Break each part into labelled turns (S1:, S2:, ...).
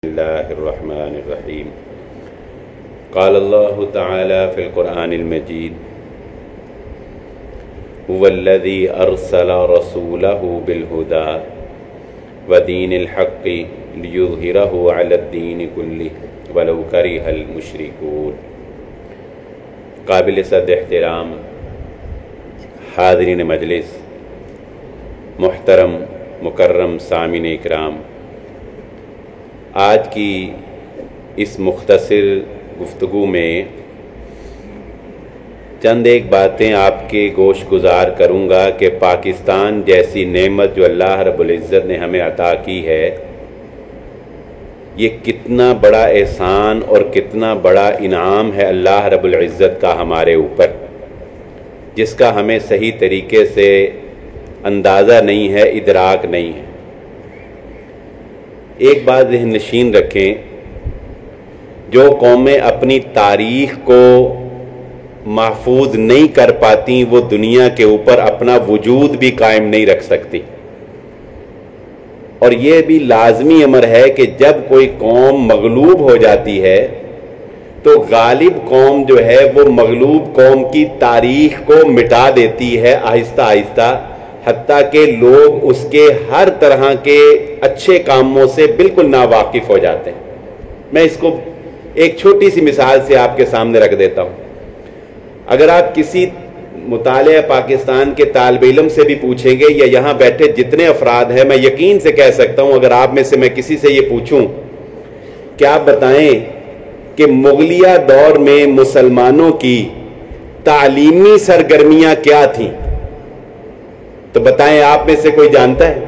S1: اللہ الرحمن الرحیم قال اللہ تعالی فی القرآن المجید هو الذی ارسل رسولہ بالہدی ودین الحق لیظہرہ علی الدین کلہ ولو کرہ المشرکون۔ قابل صد احترام حاضرین مجلس، محترم مکرم سامعین اکرام، آج کی اس مختصر گفتگو میں چند ایک باتیں آپ کے گوش گزار کروں گا کہ پاکستان جیسی نعمت جو اللہ رب العزت نے ہمیں عطا کی ہے، یہ کتنا بڑا احسان اور کتنا بڑا انعام ہے اللہ رب العزت کا ہمارے اوپر، جس کا ہمیں صحیح طریقے سے اندازہ نہیں ہے، ادراک نہیں ہے۔ ایک بات ذہن نشین رکھیں، جو قومیں اپنی تاریخ کو محفوظ نہیں کر پاتی وہ دنیا کے اوپر اپنا وجود بھی قائم نہیں رکھ سکتی، اور یہ بھی لازمی امر ہے کہ جب کوئی قوم مغلوب ہو جاتی ہے تو غالب قوم جو ہے وہ مغلوب قوم کی تاریخ کو مٹا دیتی ہے آہستہ آہستہ، حتیٰ کہ لوگ اس کے ہر طرح کے اچھے کاموں سے بالکل ناواقف ہو جاتے ہیں۔ میں اس کو ایک چھوٹی سی مثال سے آپ کے سامنے رکھ دیتا ہوں۔ اگر آپ کسی مطالعہ پاکستان کے طالب علم سے بھی پوچھیں گے یا یہاں بیٹھے جتنے افراد ہیں، میں یقین سے کہہ سکتا ہوں اگر آپ میں سے میں کسی سے یہ پوچھوں کہ آپ بتائیں کہ مغلیہ دور میں مسلمانوں کی تعلیمی سرگرمیاں کیا تھیں، تو بتائیں آپ میں سے کوئی جانتا ہے؟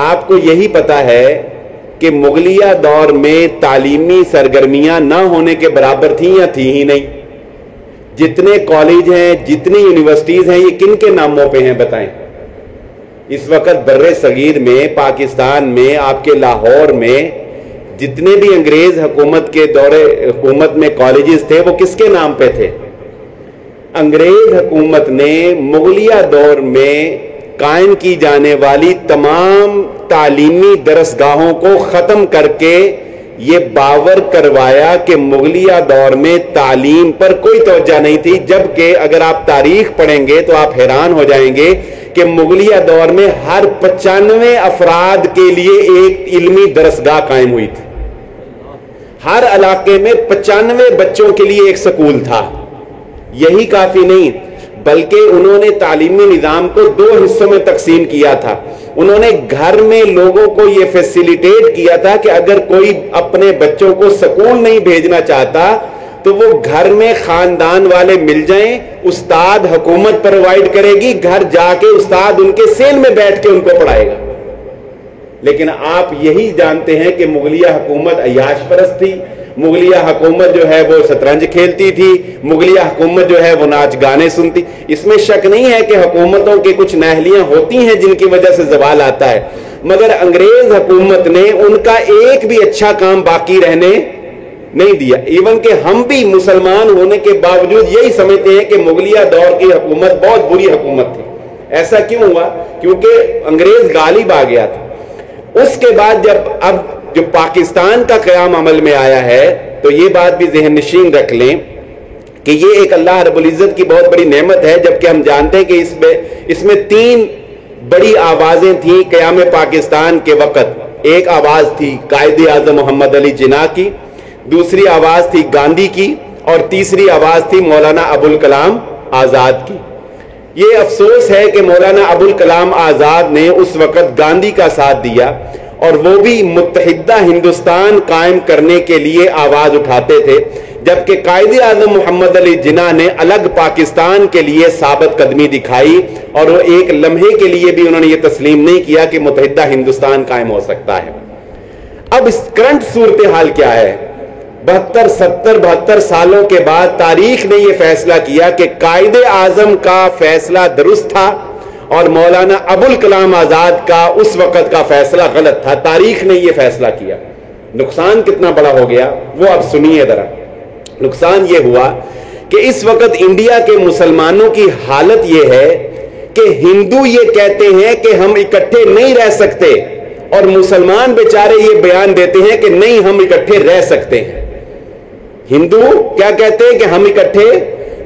S1: آپ کو یہی پتا ہے کہ مغلیہ دور میں تعلیمی سرگرمیاں نہ ہونے کے برابر تھیں یا تھیں ہی نہیں؟ جتنے کالج ہیں، جتنی یونیورسٹیز ہیں، یہ کن کے ناموں پہ ہیں بتائیں؟ اس وقت بر صغیر میں، پاکستان میں، آپ کے لاہور میں جتنے بھی انگریز حکومت کے دور حکومت میں کالجز تھے وہ کس کے نام پہ تھے؟ انگریز حکومت نے مغلیہ دور میں قائم کی جانے والی تمام تعلیمی درسگاہوں کو ختم کر کے یہ باور کروایا کہ مغلیہ دور میں تعلیم پر کوئی توجہ نہیں تھی، جبکہ اگر آپ تاریخ پڑھیں گے تو آپ حیران ہو جائیں گے کہ مغلیہ دور میں ہر 95 افراد کے لیے ایک علمی درسگاہ قائم ہوئی تھی۔ ہر علاقے میں 95 بچوں کے لیے ایک سکول تھا۔ یہی کافی نہیں، بلکہ انہوں نے تعلیمی نظام کو 2 حصوں میں تقسیم کیا تھا۔ انہوں نے گھر میں لوگوں کو یہ فیسیلیٹیٹ کیا تھا کہ اگر کوئی اپنے بچوں کو سکول نہیں بھیجنا چاہتا تو وہ گھر میں خاندان والے مل جائیں، استاد حکومت پرووائڈ کرے گی، گھر جا کے استاد ان کے سین میں بیٹھ کے ان کو پڑھائے گا۔ لیکن آپ یہی جانتے ہیں کہ مغلیہ حکومت عیاش پرست تھی، مغلیہ حکومت جو ہے وہ شطرنج کھیلتی تھی، مغلیہ حکومت جو ہے وہ ناچ گانے سنتی۔ اس میں شک نہیں ہے کہ حکومتوں کے کچھ نااہلیاں ہوتی ہیں جن کی وجہ سے زوال آتا ہے، مگر انگریز حکومت نے ان کا ایک بھی اچھا کام باقی رہنے نہیں دیا۔ ایون کہ ہم بھی مسلمان ہونے کے باوجود یہی سمجھتے ہیں کہ مغلیہ دور کی حکومت بہت بری حکومت تھی۔ ایسا کیوں ہوا؟ کیونکہ انگریز غالب آ گیا تھا۔ اس کے بعد اب جو پاکستان کا قیام عمل میں آیا ہے تو یہ بات بھی ذہن نشین رکھ لیں کہ یہ ایک اللہ رب العزت کی بہت بڑی نعمت ہے، جبکہ ہم جانتے ہیں کہ اس میں 3 بڑی آوازیں تھیں قیام پاکستان کے وقت۔ ایک آواز تھی قائد اعظم محمد علی جناح کی، دوسری آواز تھی گاندھی کی، اور تیسری آواز تھی مولانا ابوالکلام آزاد کی۔ یہ افسوس ہے کہ مولانا ابوالکلام آزاد نے اس وقت گاندھی کا ساتھ دیا، اور وہ بھی متحدہ ہندوستان قائم کرنے کے لیے آواز اٹھاتے تھے، جبکہ قائد اعظم محمد علی جناح نے الگ پاکستان کے لیے ثابت قدمی دکھائی، اور وہ ایک لمحے کے لیے بھی انہوں نے یہ تسلیم نہیں کیا کہ متحدہ ہندوستان قائم ہو سکتا ہے۔ اب اس کرنٹ صورتحال کیا ہے؟ 72 سالوں کے بعد تاریخ نے یہ فیصلہ کیا کہ قائد اعظم کا فیصلہ درست تھا اور مولانا ابوالکلام آزاد کا اس وقت کا فیصلہ غلط تھا۔ تاریخ نے یہ فیصلہ کیا۔ نقصان کتنا بڑا ہو گیا وہ اب سنیے ذرا۔ نقصان یہ ہوا کہ اس وقت انڈیا کے مسلمانوں کی حالت یہ ہے کہ ہندو یہ کہتے ہیں کہ ہم اکٹھے نہیں رہ سکتے، اور مسلمان بیچارے یہ بیان دیتے ہیں کہ نہیں ہم اکٹھے رہ سکتے ہیں. ہندو کیا کہتے ہیں کہ ہم اکٹھے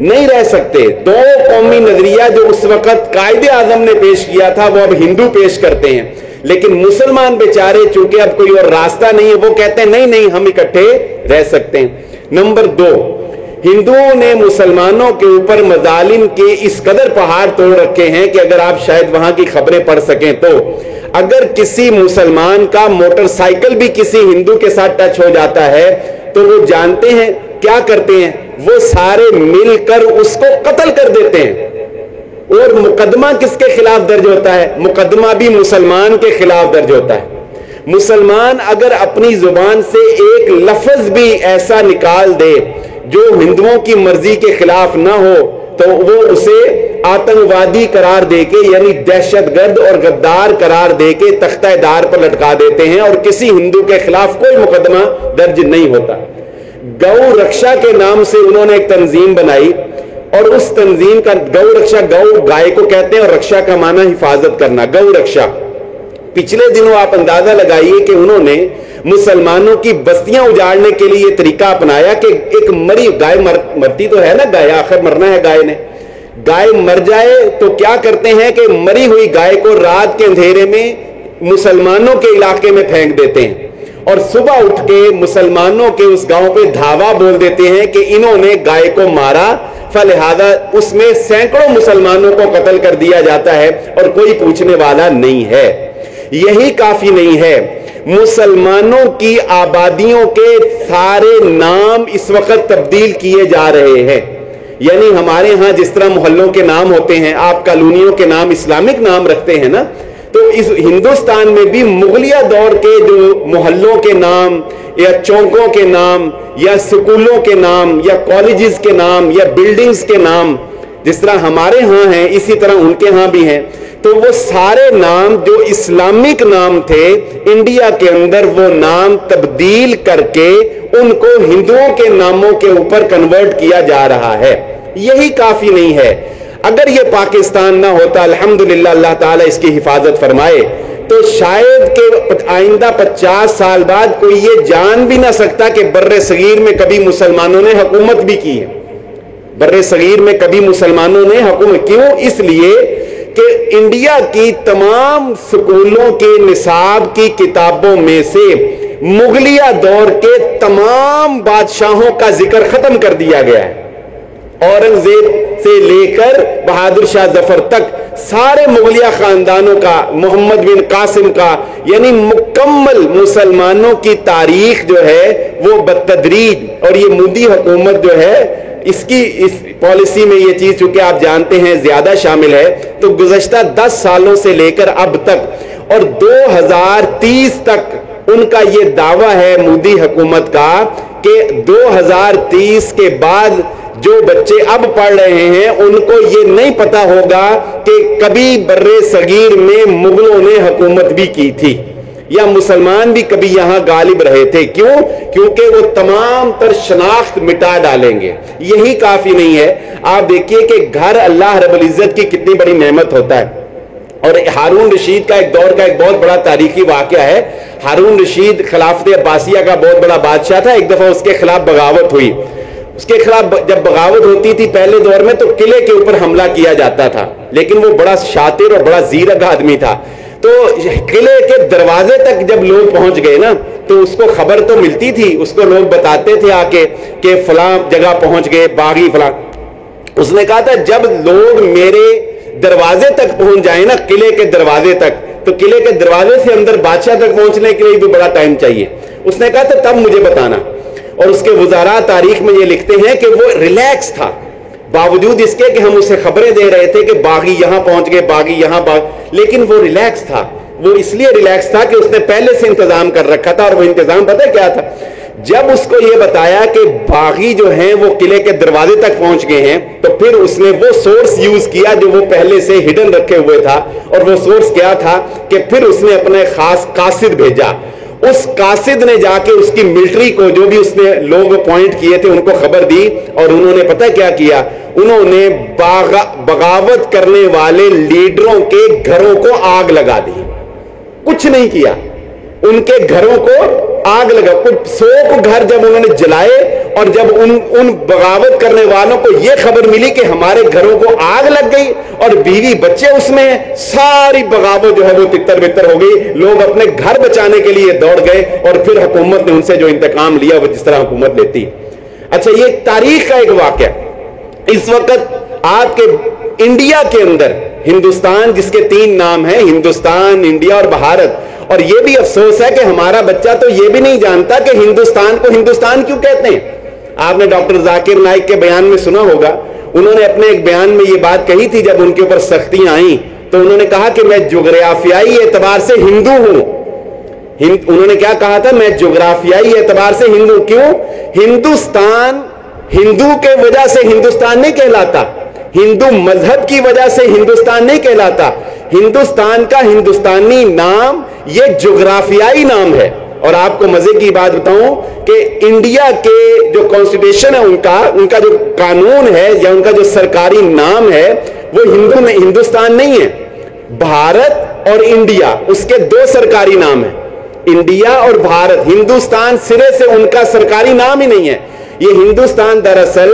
S1: نہیں رہ سکتے. دو قومی نظریہ جو اس وقت قائد اعظم نے پیش کیا تھا وہ اب ہندو پیش کرتے ہیں, لیکن مسلمان بیچارے چونکہ اب کوئی اور راستہ نہیں ہے وہ کہتے ہیں نہیں ہم اکٹھے رہ سکتے ہیں. نمبر 2, ہندوؤں نے مسلمانوں کے اوپر مظالم کے اس قدر پہاڑ توڑ رکھے ہیں کہ اگر آپ شاید وہاں کی خبریں پڑھ سکیں تو اگر کسی مسلمان کا موٹر سائیکل بھی کسی ہندو کے ساتھ ٹچ ہو جاتا ہے تو وہ جانتے ہیں کیا کرتے ہیں, وہ سارے مل کر اس کو قتل کر دیتے ہیں. اور مقدمہ کس کے خلاف درج ہوتا ہے؟ مقدمہ بھی مسلمان کے خلاف درج ہوتا ہے. مسلمان اگر اپنی زبان سے ایک لفظ بھی ایسا نکال دے جو ہندوؤں کی مرضی کے خلاف نہ ہو تو وہ اسے آتنکوادی قرار دے کے یعنی دہشت گرد اور غدار قرار دے کے تختہ دار پر لٹکا دیتے ہیں اور کسی ہندو کے خلاف کوئی مقدمہ درج نہیں ہوتا. گو رکشا کے نام سے انہوں نے ایک تنظیم بنائی اور اس تنظیم کا گو رکشا, گو گائے کو کہتے ہیں اور رکشا کا معنی حفاظت کرنا, گو رکشا. پچھلے دنوں آپ اندازہ لگائیے کہ انہوں نے مسلمانوں کی بستیاں اجاڑنے کے لیے یہ طریقہ اپنایا کہ ایک مری گائے مرتی تو ہے نا, گائے آخر مرنا ہے گائے نے, گائے مر جائے تو کیا کرتے ہیں کہ مری ہوئی گائے کو رات کے اندھیرے میں مسلمانوں کے علاقے میں پھینک دیتے ہیں اور صبح اٹھ کے مسلمانوں کے اس گاؤں پہ دھاوا بول دیتے ہیں کہ انہوں نے گائے کو مارا, فلہذا اس میں سینکڑوں مسلمانوں کو قتل کر دیا جاتا ہے اور کوئی پوچھنے والا نہیں ہے. یہی کافی نہیں ہے, مسلمانوں کی آبادیوں کے سارے نام اس وقت تبدیل کیے جا رہے ہیں. یعنی ہمارے ہاں جس طرح محلوں کے نام ہوتے ہیں, آپ کالونیوں کے نام اسلامک نام رکھتے ہیں نا, تو اس ہندوستان میں بھی مغلیہ دور کے جو محلوں کے نام یا چوکوں کے نام یا سکولوں کے نام یا کالجز کے نام یا بلڈنگز کے نام جس طرح ہمارے ہاں ہیں اسی طرح ان کے ہاں بھی ہیں. تو وہ سارے نام جو اسلامک نام تھے انڈیا کے اندر وہ نام تبدیل کر کے ان کو ہندوؤں کے ناموں کے اوپر کنورٹ کیا جا رہا ہے. یہی کافی نہیں ہے. اگر یہ پاکستان نہ ہوتا, الحمدللہ اللہ تعالیٰ اس کی حفاظت فرمائے, تو شاید کہ آئندہ 50 سال بعد کوئی یہ جان بھی نہ سکتا کہ بر صغیر میں کبھی مسلمانوں نے حکومت بھی کی ہے. بر صغیر میں کبھی مسلمانوں نے حکومت, کیوں؟ اس لیے کہ انڈیا کی تمام سکولوں کے نصاب کی کتابوں میں سے مغلیہ دور کے تمام بادشاہوں کا ذکر ختم کر دیا گیا ہے. اورنگزیب سے لے کر بہادر شاہ ظفر تک سارے مغلیہ خاندانوں کا, محمد بن قاسم کا, یعنی مکمل مسلمانوں کی تاریخ جو ہے وہ بتدریج, اور یہ مودی حکومت جو ہے اس پالیسی میں یہ چیز چونکہ آپ جانتے ہیں زیادہ شامل ہے, تو گزشتہ 10 سالوں سے لے کر اب تک اور 2030 تک ان کا یہ دعویٰ ہے مودی حکومت کا کہ 2030 کے بعد جو بچے اب پڑھ رہے ہیں ان کو یہ نہیں پتا ہوگا کہ کبھی بر صغیر میں مغلوں نے حکومت بھی کی تھی یا مسلمان بھی کبھی یہاں غالب رہے تھے. کیوں؟ کیونکہ وہ تمام تر شناخت مٹا ڈالیں گے. یہی کافی نہیں ہے. آپ دیکھیے کہ گھر اللہ رب العزت کی کتنی بڑی نعمت ہوتا ہے. اور ہارون رشید کا ایک دور کا ایک بہت بڑا تاریخی واقعہ ہے. ہارون رشید خلافت عباسیہ کا بہت بڑا بادشاہ تھا. ایک دفعہ اس کے خلاف بغاوت ہوئی. اس کے خلاف جب بغاوت ہوتی تھی پہلے دور میں تو قلعے کے اوپر حملہ کیا جاتا تھا, لیکن وہ بڑا شاطر اور بڑا زیرک آدمی تھا. تو قلعے کے دروازے تک جب لوگ پہنچ گئے نا تو اس کو خبر تو ملتی تھی, اس کو لوگ بتاتے تھے آ کے کہ فلاں جگہ پہنچ گئے, باغی فلاں. اس نے کہا تھا جب لوگ میرے دروازے تک پہنچ جائیں نا, قلعے کے دروازے تک, تو قلعے کے دروازے سے اندر بادشاہ تک پہنچنے کے لیے بھی بڑا ٹائم چاہیے. اس نے کہا تھا تب مجھے بتانا. اور اس کے وزراء تاریخ میں یہ لکھتے ہیں کہ وہ ریلیکس تھا, باوجود اس کے کہ ہم اسے خبریں دے رہے تھے کہ باغی یہاں پہنچ گئے, باغی یہاں, لیکن وہ ریلیکس تھا. وہ اس لیے ریلیکس تھا کہ اس نے پہلے سے انتظام کر رکھا تھا. اور وہ انتظام پتہ کیا تھا؟ جب اس کو یہ بتایا کہ باغی جو ہیں وہ قلعے کے دروازے تک پہنچ گئے ہیں, تو پھر اس نے وہ سورس یوز کیا جو وہ پہلے سے ہڈن رکھے ہوئے تھا. اور وہ سورس کیا تھا کہ پھر اس نے اپنے خاص قاصد بھیجا. اس قاصد نے جا کے اس کی ملٹری کو, جو بھی اس نے لوگ اپوائنٹ کیے تھے, ان کو خبر دی. اور انہوں نے پتہ کیا کیا؟ انہوں نے بغاوت کرنے والے لیڈروں کے گھروں کو آگ لگا دی. کچھ نہیں کیا, ان کے گھروں کو آگ لگا. کچھ 100 گھر جب انہوں نے جلائے اور جب ان بغاوت کرنے والوں کو یہ خبر ملی کہ ہمارے گھروں کو آگ لگ گئی اور بیوی بچے اس میں ہیں, ساری بغاوت جو ہے وہ تتر بتر ہو گئی. لوگ اپنے گھر بچانے کے لیے دوڑ گئے اور پھر حکومت نے ان سے جو انتقام لیا وہ جس طرح حکومت لیتی. اچھا, یہ تاریخ کا ایک واقعہ. اس وقت آپ کے انڈیا کے اندر ہندوستان, جس کے 3 نام ہیں, ہندوستان, انڈیا اور بھارت, اور یہ بھی افسوس ہے کہ ہمارا بچہ تو یہ بھی نہیں جانتا کہ ہندوستان کو ہندوستان کیوں کہتے ہیں. آپ نے ڈاکٹر ذاکر نائک کے بیان میں سنا ہوگا, انہوں نے اپنے ایک بیان میں یہ بات کہی تھی جب ان کے اوپر سختیاں آئیں تو انہوں نے کہا کہ میں جغرافیائی اعتبار سے ہندو ہوں. انہوں نے کیا کہا تھا؟ میں جغرافیائی اعتبار سے ہندو. کیوں؟ ہندوستان ہندو کے وجہ سے ہندوستان نہیں کہلاتا, ہندو مذہب کی وجہ سے ہندوستان نہیں کہلاتا. ہندوستان کا ہندوستانی نام یہ جغرافیائی نام ہے. اور آپ کو مزے کی بات بتاؤں کہ انڈیا کے جو کانسٹیٹیوشن ہے, ان کا جو قانون ہے یا ان کا جو سرکاری نام ہے وہ ہندوستان نہیں ہے. بھارت اور انڈیا اس کے 2 سرکاری نام ہیں, انڈیا اور بھارت. ہندوستان سرے سے ان کا سرکاری نام ہی نہیں ہے. یہ ہندوستان دراصل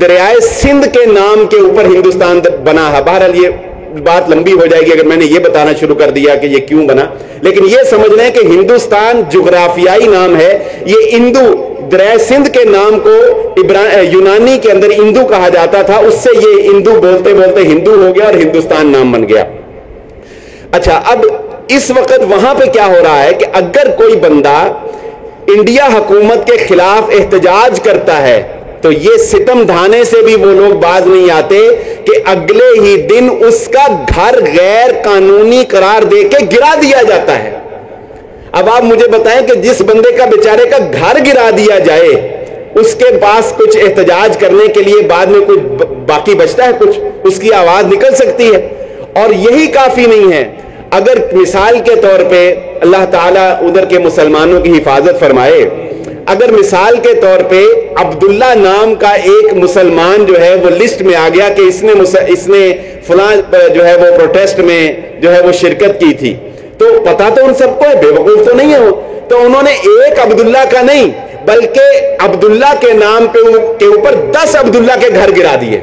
S1: دریائے سندھ کے نام کے اوپر ہندوستان بنا ہے. بہرحال یہ بات لمبی ہو جائے گی اگر میں نے یہ بتانا شروع کر دیا کہ یہ کیوں بنا, لیکن یہ سمجھ لیں کہ ہندوستان جغرافیائی نام ہے. یہ اندو دریائے سندھ کے نام کو یونانی کے اندر اندو کہا جاتا تھا, اس سے یہ اندو بولتے بولتے ہندو ہو گیا اور ہندوستان نام بن گیا. اچھا, اب اس وقت وہاں پہ کیا ہو رہا ہے کہ اگر کوئی بندہ انڈیا حکومت کے خلاف احتجاج کرتا ہے تو یہ ستم ڈھانے سے بھی وہ لوگ باز نہیں آتے کہ اگلے ہی دن اس کا گھر غیر قانونی قرار دے کے گرا دیا جاتا ہے. اب آپ مجھے بتائیں کہ جس بندے کا بیچارے کا گھر گرا دیا جائے اس کے پاس کچھ احتجاج کرنے کے لیے بعد میں کچھ باقی بچتا ہے؟ کچھ اس کی آواز نکل سکتی ہے. اور یہی کافی نہیں ہے. اگر مثال کے طور پہ اللہ تعالیٰ ادھر کے مسلمانوں کی حفاظت فرمائے, اگر مثال کے طور پہ عبداللہ نام کا ایک مسلمان جو ہے وہ لسٹ میں آ گیا کہ اس نے فلاں جو ہے وہ پروٹیسٹ میں جو ہے وہ شرکت کی تھی, تو پتا تو ان سب کو ہے, بے وقوف تو نہیں ہے وہ. تو انہوں نے ایک عبداللہ کا نہیں بلکہ عبداللہ کے نام کے اوپر 10 عبداللہ کے گھر گرا دیے.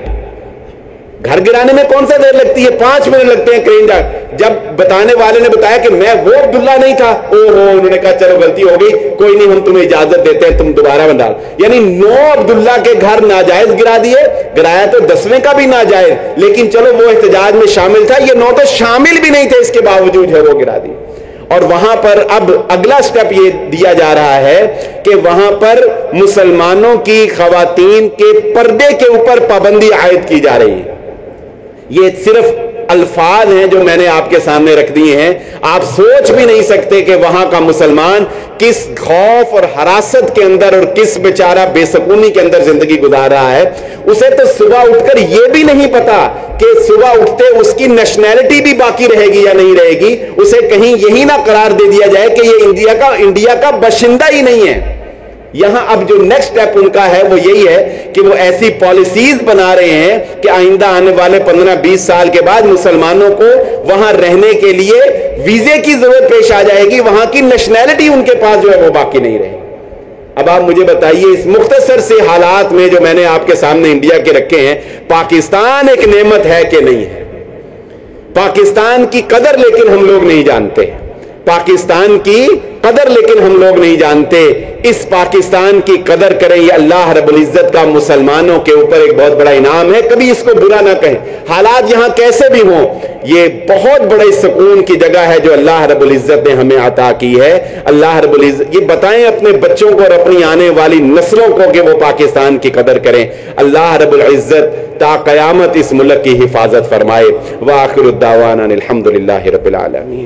S1: گھر گرانے میں کون سا دیر لگتی ہے؟ 5 منٹ لگتے ہیں کرین جا. جب بتانے والے نے بتایا کہ میں وہ عبداللہ نہیں تھا, انہوں نے کہا چلو غلطی ہو گئی, کوئی نہیں, ہم تمہیں اجازت دیتے ہیں, تم دوبارہ بنا. یعنی 9 عبداللہ کے گھر ناجائز گرا دیے. گرایا تو 10ویں کا بھی ناجائز, لیکن چلو وہ احتجاج میں شامل تھا, یہ 9 تو شامل بھی نہیں تھے, اس کے باوجود ہے وہ گرا دی. اور وہاں پر اب اگلا سٹیپ یہ دیا جا رہا ہے کہ وہاں پر مسلمانوں کی خواتین کے پردے کے اوپر پابندی عائد کی جا رہی ہے. یہ صرف الفاظ ہیں جو میں نے آپ کے سامنے رکھ دیے ہیں. آپ سوچ بھی نہیں سکتے کہ وہاں کا مسلمان کس خوف اور حراست کے اندر اور کس بیچارہ بے سکونی کے اندر زندگی گزار رہا ہے. اسے تو صبح اٹھ کر یہ بھی نہیں پتا کہ صبح اٹھتے اس کی نیشنلٹی بھی باقی رہے گی یا نہیں رہے گی. اسے کہیں یہی نہ قرار دے دیا جائے کہ یہ انڈیا کا باشندہ ہی نہیں ہے. یہاں اب جو نیکسٹ سٹیپ ان کا ہے وہ یہی ہے کہ وہ ایسی پالیسیز بنا رہے ہیں کہ آئندہ آنے والے 15-20 سال کے بعد مسلمانوں کو وہاں رہنے کے لیے ویزے کی ضرورت پیش آ جائے گی, وہاں کی نیشنلٹی ان کے پاس جو ہے وہ باقی نہیں رہے. اب آپ مجھے بتائیے اس مختصر سے حالات میں جو میں نے آپ کے سامنے انڈیا کے رکھے ہیں, پاکستان ایک نعمت ہے کہ نہیں ہے؟ پاکستان کی قدر لیکن ہم لوگ نہیں جانتے. پاکستان کی قدر لیکن ہم لوگ نہیں جانتے. اس پاکستان کی قدر کریں, یہ اللہ رب العزت کا مسلمانوں کے اوپر ایک بہت بڑا انعام ہے. کبھی اس کو برا نہ کہیں. حالات یہاں کیسے بھی ہوں, یہ بہت بڑے سکون کی جگہ ہے جو اللہ رب العزت نے ہمیں عطا کی ہے. اللہ رب العزت یہ بتائیں اپنے بچوں کو اور اپنی آنے والی نسلوں کو کہ وہ پاکستان کی قدر کریں. اللہ رب العزت تا قیامت اس ملک کی حفاظت فرمائے. وآخر الدعوانا الحمدللہ رب العالمین.